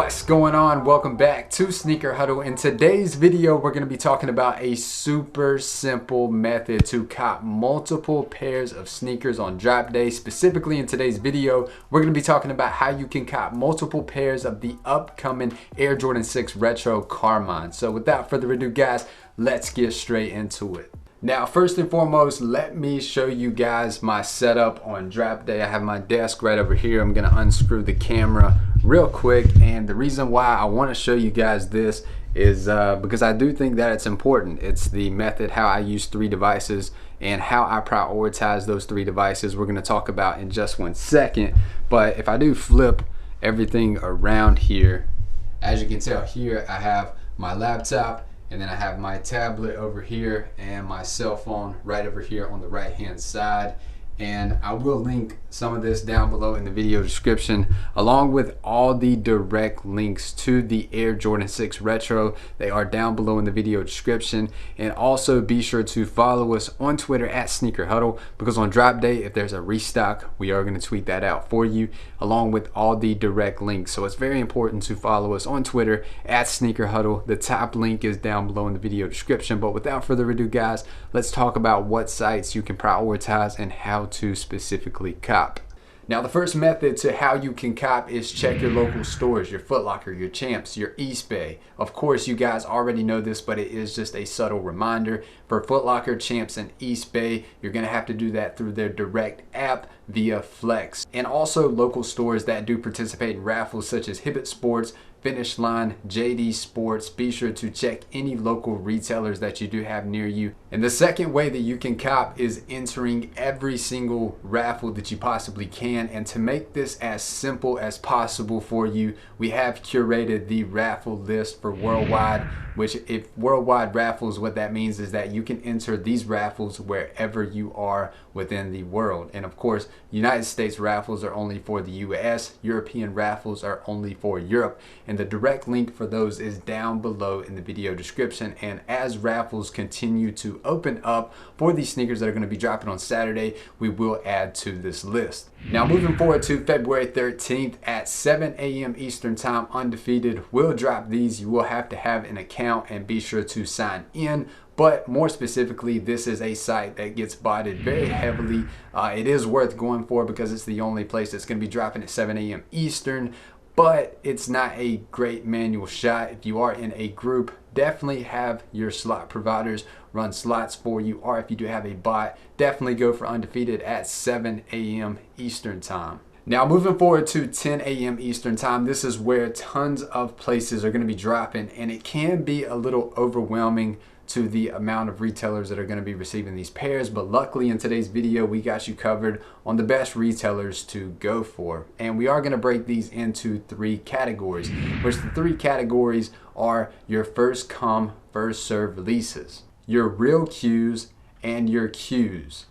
What's going on? Welcome back to Sneaker Huddle. In today's video, we're going to be talking about a super simple method to cop multiple pairs of sneakers on drop day. Specifically in today's video, we're going to be talking about how you can cop multiple pairs of the upcoming Air Jordan 6 Retro Carmine. So without further ado, guys, let's get straight into it. Now, first and foremost, let me show you guys my setup on drop day. I have my desk right over here. I'm gonna unscrew the camera real quick, and the reason why I want to show you guys this is because I do think that it's important. It's the method how I use 3 devices and how I prioritize those 3 devices we're gonna talk about in just 1 second. But if I do flip everything around here, as you can tell here, I have my laptop, and then I have my tablet over here and my cell phone right over here on the right hand side. And I will link some of this down below in the video description, along with all the direct links to the Air Jordan 6 Retro. They are down below in the video description. And also be sure to follow us on Twitter at Sneaker Huddle, because on drop day, if there's a restock, we are going to tweet that out for you, along with all the direct links. So it's very important to follow us on Twitter at Sneaker Huddle. The top link is down below in the video description. But without further ado, guys, let's talk about what sites you can prioritize and how to specifically cop. Now, the first method to how you can cop is check your local stores, your Foot Locker, your Champs, your Eastbay. Of course, you guys already know this, but it is just a subtle reminder. For Foot Locker, Champs, and Eastbay, you're gonna have to do that through their direct app via Flex. And also local stores that do participate in raffles such as bbett Sports, Finish Line, JD Sports. Be sure to check any local retailers that you do have near you. And the second way that you can cop is entering every single raffle that you possibly can. And to make this as simple as possible for you, we have curated the raffle list for worldwide, which if worldwide raffles, what that means is that you can enter these raffles wherever you are within the world. And of course, United States raffles are only for the US, European raffles are only for Europe. And the direct link for those is down below in the video description. And as raffles continue to open up for these sneakers that are going to be dropping on Saturday, we will add to this list. Now, moving forward to February 13th at 7 a.m. Eastern Time, Undefeated will drop these. You will have to have an account and be sure to sign in. But more specifically, this is a site that gets botted very heavily. It is worth going for because it's the only place that's going to be dropping at 7 a.m. Eastern. But it's not a great manual shot. If you are in a group, definitely have your slot providers run slots for you, or if you do have a bot, definitely go for Undefeated at 7 a.m. Eastern Time. Now, moving forward to 10 a.m. Eastern Time, this is where tons of places are going to be dropping, and it can be a little overwhelming to the amount of retailers that are going to be receiving these pairs. But luckily in today's video, we got you covered on the best retailers to go for. And we are going to break these into 3 categories, which the 3 categories are your first come, first serve releases, your real Qs, and your Qs.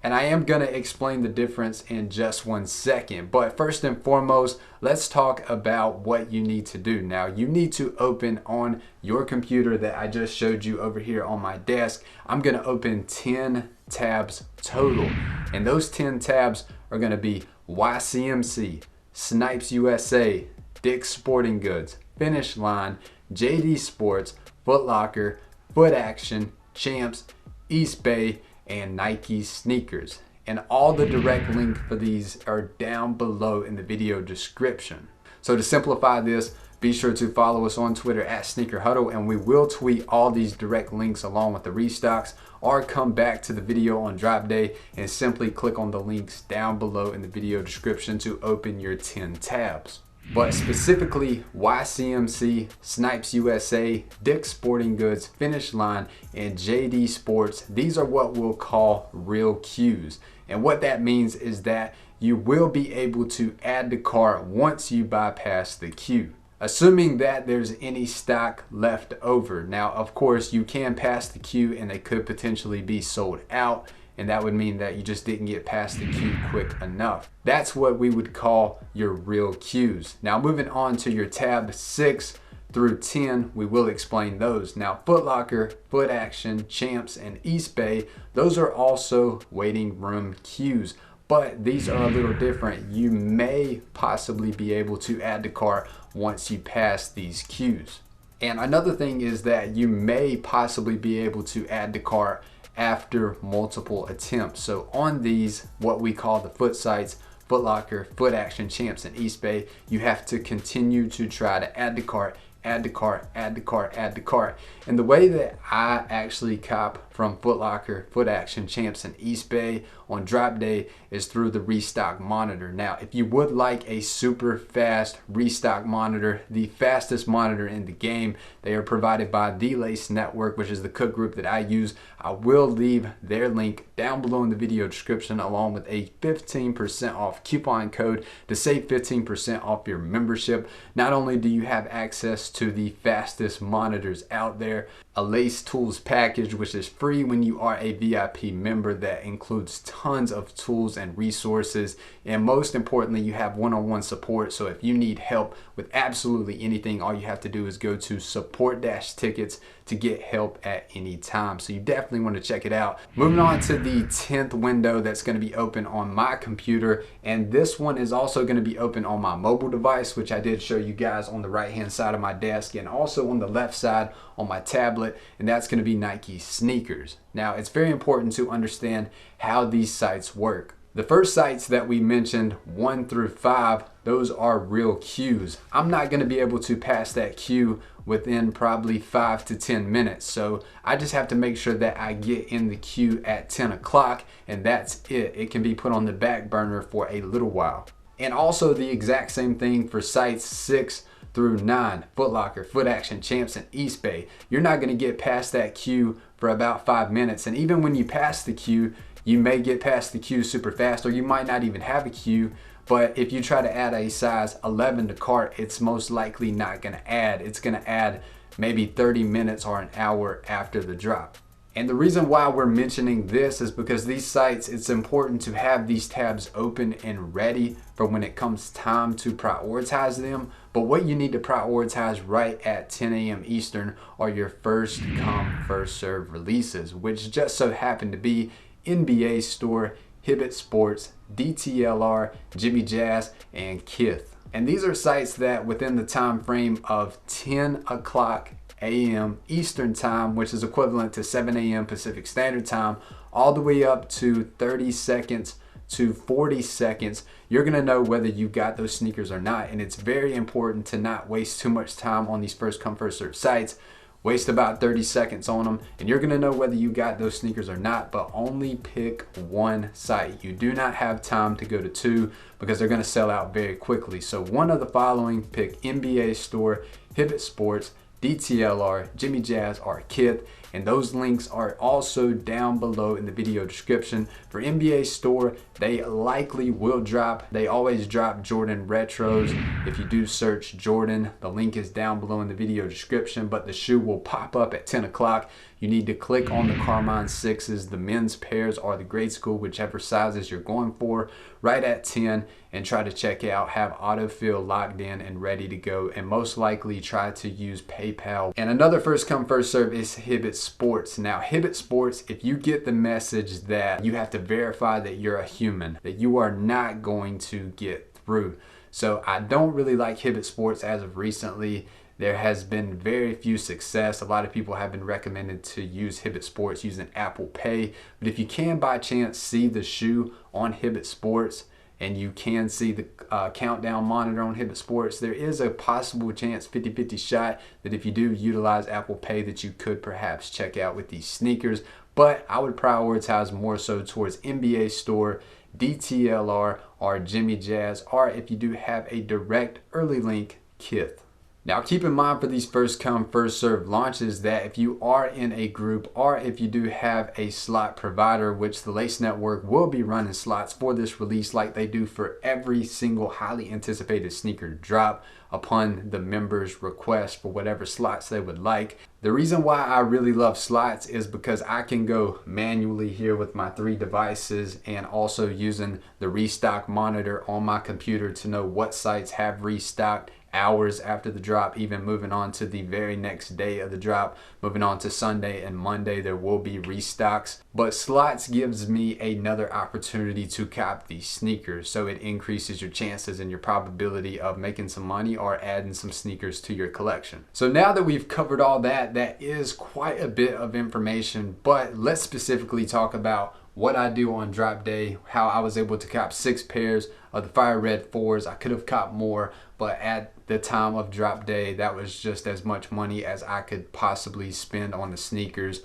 And I am going to explain the difference in just 1 second. But first and foremost, let's talk about what you need to do. Now, you need to open on your computer that I just showed you over here on my desk. I'm going to open 10 tabs total. And those 10 tabs are going to be YCMC, Snipes USA, Dick's Sporting Goods, Finish Line, JD Sports, Foot Locker, Foot Action, Champs, Eastbay, and Nike sneakers. And all the direct link for these are down below in the video description. So to simplify this, be sure to follow us on Twitter at Sneaker Huddle, and we will tweet all these direct links along with the restocks, or come back to the video on drop day and simply click on the links down below in the video description to open your 10 tabs. But specifically, YCMC, Snipes USA, Dick's Sporting Goods, Finish Line, and JD Sports, these are what we'll call real Qs. And what that means is that you will be able to add the cart once you bypass the queue, assuming that there's any stock left over. Now, of course, you can pass the queue and they could potentially be sold out, and that would mean that you just didn't get past the queue quick enough. That's what we would call your real Qs. Now, moving on to your tab 6 through 10, we will explain those. Now, Foot Locker, Foot Action, Champs, and Eastbay, those are also waiting room Qs. but these are a little different. You may possibly be able to add to cart once you pass these cues. And another thing is that you may possibly be able to add to cart after multiple attempts. So on these, what we call the foot sites, Foot Locker, Foot Action, Champs, and East Bay, you have to continue to try to add to cart, add to cart, add to cart, add to cart. And the way that I actually cop from Foot Locker, Foot Action, Champs, and East Bay on drop day is through the restock monitor. Now, if you would like a super fast restock monitor, the fastest monitor in the game, they are provided by the Lace Network, which is the cook group that I use. I will leave their link down below in the video description, along with a 15% off coupon code to save 15% off your membership. Not only do you have access to the fastest monitors out there, a Lace Tools package, which is free when you are a VIP member, that includes tons of tools and resources, and most importantly, you have one-on-one support. So if you need help with absolutely anything, all you have to do is go to support-tickets to get help at any time. So you definitely want to check it out. Moving on to the 10th window that's going to be open on my computer, and this one is also going to be open on my mobile device, which I did show you guys on the right hand side of my desk, and also on the left side on my tablet, and that's going to be Nike sneakers. Now, it's very important to understand how these sites work. The first sites that we mentioned, 1 through 5, those are real cues. I'm not going to be able to pass that cue within probably 5 to 10 minutes. So I just have to make sure that I get in the queue at 10 o'clock, and that's it. It can be put on the back burner for a little while. And also the exact same thing for sites 6 through 9, Foot Locker, Foot Action, Champs, and East Bay. You're not going to get past that queue for about 5 minutes. And even when you pass the queue, you may get past the queue super fast, or you might not even have a queue. But if you try to add a size 11 to cart, it's most likely not going to add. It's going to add maybe 30 minutes or an hour after the drop. And the reason why we're mentioning this is because these sites, it's important to have these tabs open and ready for when it comes time to prioritize them. But what you need to prioritize right at 10 a.m. Eastern are your first come, first serve releases, which just so happen to be NBA Store, Hibbett Sports, DTLR, Jimmy Jazz, and Kith. And these are sites that within the time frame of 10 o'clock a.m. Eastern time, which is equivalent to 7 a.m. Pacific Standard Time, all the way up to 30 seconds to 40 seconds, you're gonna know whether you got those sneakers or not. And it's very important to not waste too much time on these first come, first serve sites. Waste about 30 seconds on them, and you're gonna know whether you got those sneakers or not, but only pick one site. You do not have time to go to 2 because they're gonna sell out very quickly. So one of the following, pick NBA Store, Hibbett Sports, DTLR, Jimmy Jazz, or Kith, and those links are also down below in the video description. For NBA Store, they likely will drop. They always drop Jordan Retros. If you do search Jordan, the link is down below in the video description, but the shoe will pop up at 10 o'clock. You need to click on the Carmine 6s, the men's pairs or the grade school, whichever sizes you're going for, right at 10, and try to check out, have autofill locked in and ready to go, and most likely try to use PayPal. And another first come, first serve is Hibbett Sports. Now, Hibbett Sports, if you get the message that you have to verify that you're a human, that you are not going to get through. So I don't really like Hibbett Sports as of recently. There has been very few success. A lot of people have been recommended to use Hibbett Sports using Apple Pay. But if you can by chance see the shoe on Hibbett Sports, and you can see the countdown monitor on Hibbett Sports, there is a possible chance, 50-50 shot, that if you do utilize Apple Pay, that you could perhaps check out with these sneakers. But I would prioritize more so towards NBA Store, DTLR, or Jimmy Jazz, or if you do have a direct early link, Kith. Now keep in mind for these first come, first serve launches that if you are in a group or if you do have a slot provider, which the Lace Network will be running slots for this release like they do for every single highly anticipated sneaker drop upon the members' request for whatever slots they would like. The reason why I really love slots is because I can go manually here with my 3 devices and also using the restock monitor on my computer to know what sites have restocked hours after the drop, even moving on to the very next day of the drop, moving on to Sunday and Monday, there will be restocks. But slots gives me another opportunity to cop these sneakers, so it increases your chances and your probability of making some money or adding some sneakers to your collection. So now that we've covered all that, that is quite a bit of information, but let's specifically talk about what I do on drop day, how I was able to cop 6 pairs of the fire red 4s. I could have copped more, but at the time of drop day, that was just as much money as I could possibly spend on the sneakers.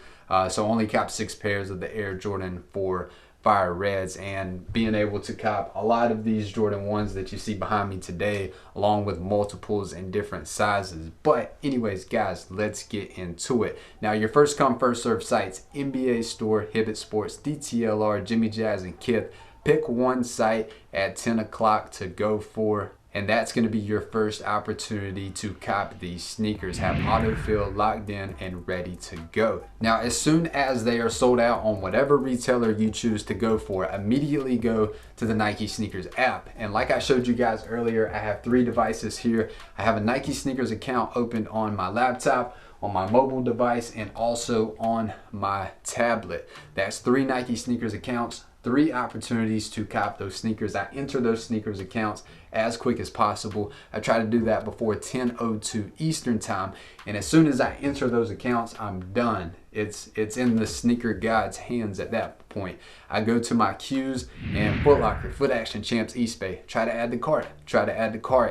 So only copped 6 pairs of the Air Jordan 4 fire reds, and being able to cop a lot of these Jordan 1s that you see behind me today, along with multiples in different sizes. But anyways, guys, let's get into it. Now, your first come first serve sites: NBA Store, Hibbett Sports, DTLR, Jimmy Jazz, and Kith. Pick one site at 10 o'clock to go for, and that's going to be your first opportunity to cop these sneakers. Have autofill locked in and ready to go. Now, as soon as they are sold out on whatever retailer you choose to go for, immediately go to the Nike Sneakers app. And like I showed you guys earlier, I have 3 devices here. I have a Nike Sneakers account opened on my laptop, on my mobile device, and also on my tablet. That's 3 Nike Sneakers accounts, 3 opportunities to cop those sneakers. I enter those sneakers accounts as quick as possible. I try to do that before 10:02 Eastern time, and as soon as I enter those accounts, I'm done. It's in the sneaker god's hands at that point. I go to my queues and Foot Locker, Foot Action, Champs, Eastbay, try to add the cart,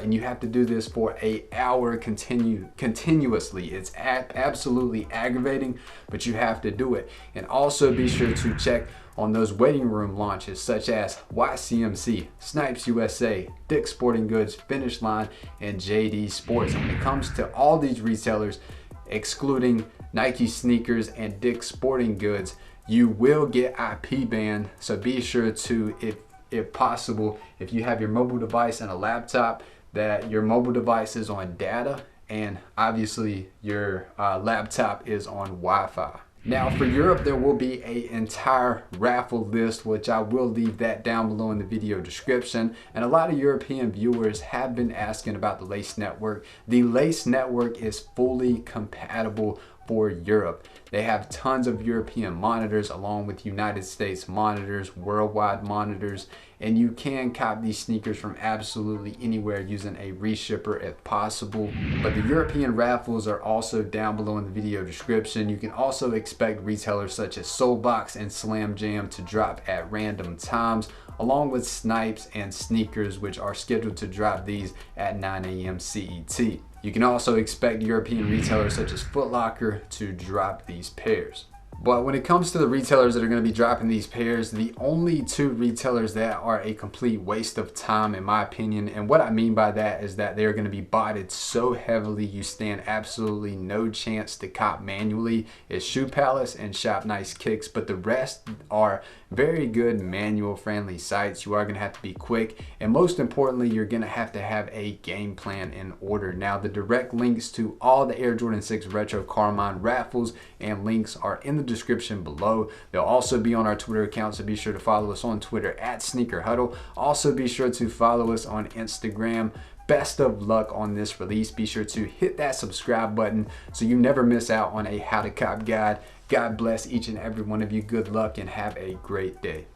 and you have to do this for an hour continuously. It's absolutely aggravating, but you have to do it. And also be sure to check on those waiting room launches such as YCMC, Snipes USA, Dick's Sporting Goods, Finish Line, and JD Sports. And when it comes to all these retailers, excluding Nike Sneakers and Dick's Sporting Goods, you will get IP banned. So be sure to, if possible, if you have your mobile device and a laptop, that your mobile device is on data, and obviously your laptop is on Wi-Fi. Now, for Europe, there will be an entire raffle list, which I will leave that down below in the video description. And a lot of European viewers have been asking about the Lace Network. The Lace Network is fully compatible for Europe. They have tons of European monitors along with United States monitors, worldwide monitors, and you can cop these sneakers from absolutely anywhere using a reshipper if possible. But the European raffles are also down below in the video description. You can also expect retailers such as Soulbox and Slam Jam to drop at random times, along with Snipes and Sneakers, which are scheduled to drop these at 9 a.m. CET. You can also expect European retailers such as Foot Locker to drop these pairs. But when it comes to the retailers that are going to be dropping these pairs, the only 2 retailers that are a complete waste of time, in my opinion, and what I mean by that is that they're going to be botted so heavily you stand absolutely no chance to cop manually, is Shoe Palace and Shop Nice Kicks. But the rest are very good manual friendly sites. You are going to have to be quick, and most importantly, you're going to have a game plan in order. Now, the direct links to all the Air Jordan 6 Retro Carmine raffles and links are in the description below. They'll also be on our Twitter account, so be sure to follow us on Twitter at Sneaker Huddle. Also be sure to follow us on Instagram. Best of luck on this release. Be sure to hit that subscribe button so you never miss out on a How to Cop guide. God bless each and every one of you. Good luck and have a great day.